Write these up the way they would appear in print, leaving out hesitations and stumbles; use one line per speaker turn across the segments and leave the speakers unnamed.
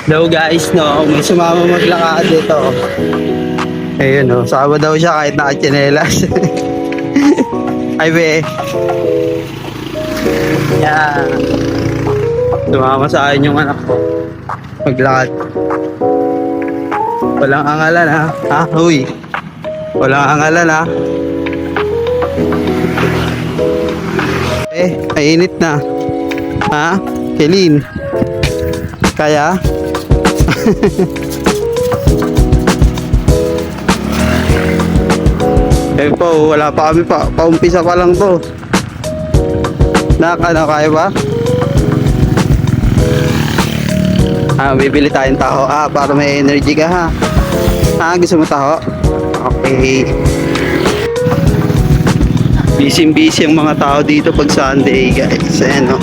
Hello guys, no, may sumama maglakad dito. Ayun no, sama daw siya kahit nakatsinelas. Ay be. Yan. Sumama sa akin yung anak ko. Maglakad. Walang angalan ha. Ha? Uy. Walang angalan ha. Mainit na. Ha? Kelin. Kaya? Eh po, wala pa kami pa. Paumpisa pa lang to. Ano, kaya ba? Bibili tayong taho. Para may energy ka ha. Gusto mo taho? Okay. Busy ang mga tao dito pag Sunday guys. Ayan o.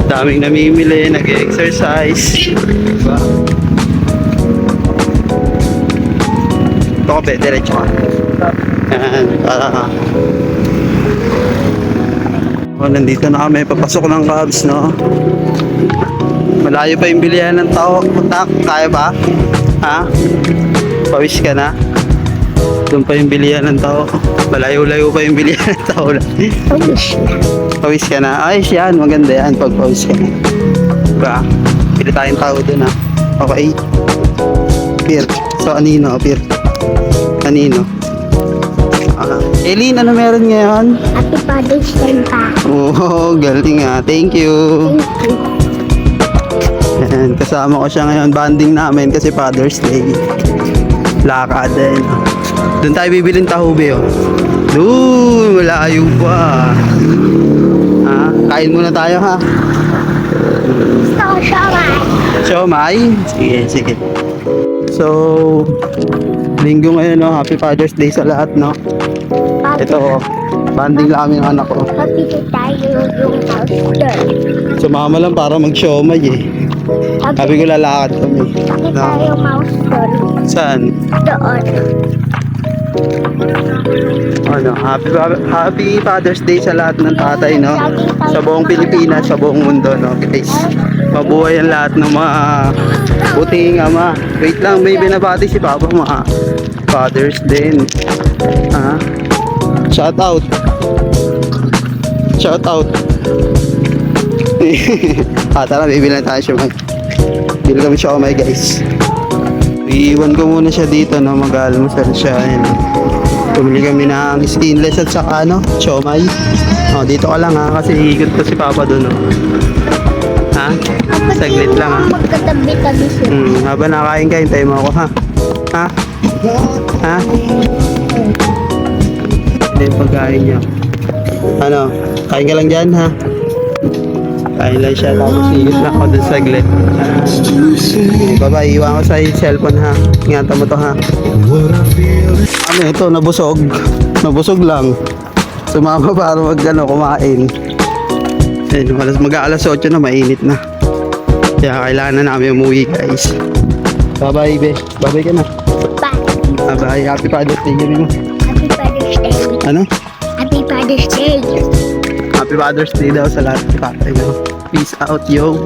Daming namimili, nag-exercise. Diba? Ito ko be, diretso ka. Ayan, nandito na kami, papasok ng Cubs, no? Malayo pa yung bilihan ng tao. Kaya ba? Ha? Pawis ka na? Doon pa yung bilihan ng tao. Malayo-layo pa yung bilihan ng tao. Pawis ka na? Ayos yan, maganda yan pag pawis ka na. Diba? Pili tayong tao dun ha. Okay. Pier. So, anino? Pier. Anino? Eileen, ano meron ngayon?
Happy Father's Day pa.
Oo, galing ha. Thank you.
Thank you.
Ayan, kasama ko siya ngayon. Banding namin kasi Father's Day. Lakad din. Doon tayo bibilin tahube, oh. Doon, malayo pa. Kain muna tayo, ha?
Gusto ko siomay.
Siomay? Sige, sige. So, linggo ngayon, no? Happy Father's Day sa lahat, no? Ito, oh. Banding lang kami ng anak ko.
Papito tayo yung house doon.
Sumama lang para mag-siomay, eh. Sabi ko lalakad kami.
Bakit tayo mouse doon?
Saan?
Doon.
Ano, happy Father's Day sa lahat ng tatay, no? Sa buong Pilipinas, sa buong mundo, no? Guys, mabuhay ang lahat ng mga buting ama. Wait lang, may binabati si Papa, mga Father's Day. Shout out. Shout out. Tara, bibili na tayo siya. Bili kami siya, guys. Iiwan ko muna siya dito, no? Mag-almusal siya. Ayan. Tumili kami ng stainless at saka siomay. Dito ka lang ha, kasi ikot ko si Papa doon. Ha? Saglit lang ha.
Magkatabi-tabi siya.
Habang nakain ka, hintayin mo ako ha. Ha? Ha? Ito yung pagkain niya. Ano? Kain ka lang dyan ha? Kain lang siya, tapos ikot lang ako doon saglit. Bye-bye, iwan ko sa cellphone ha. Ingatan mo to ha. Ano ito, nabusog. Nabusog lang. Sumama para kumain. Mag-aalas 8 na, mainit na. Kaya kailangan na namin umuwi guys. Bye-bye be. Bye-bye ka na.
Bye.
Bye-bye. Happy Father's Day gabi mo.
Happy Father's Day.
Ano?
Happy Father's Day.
Happy Father's Day daw sa lahat ng tatay. Peace out yo.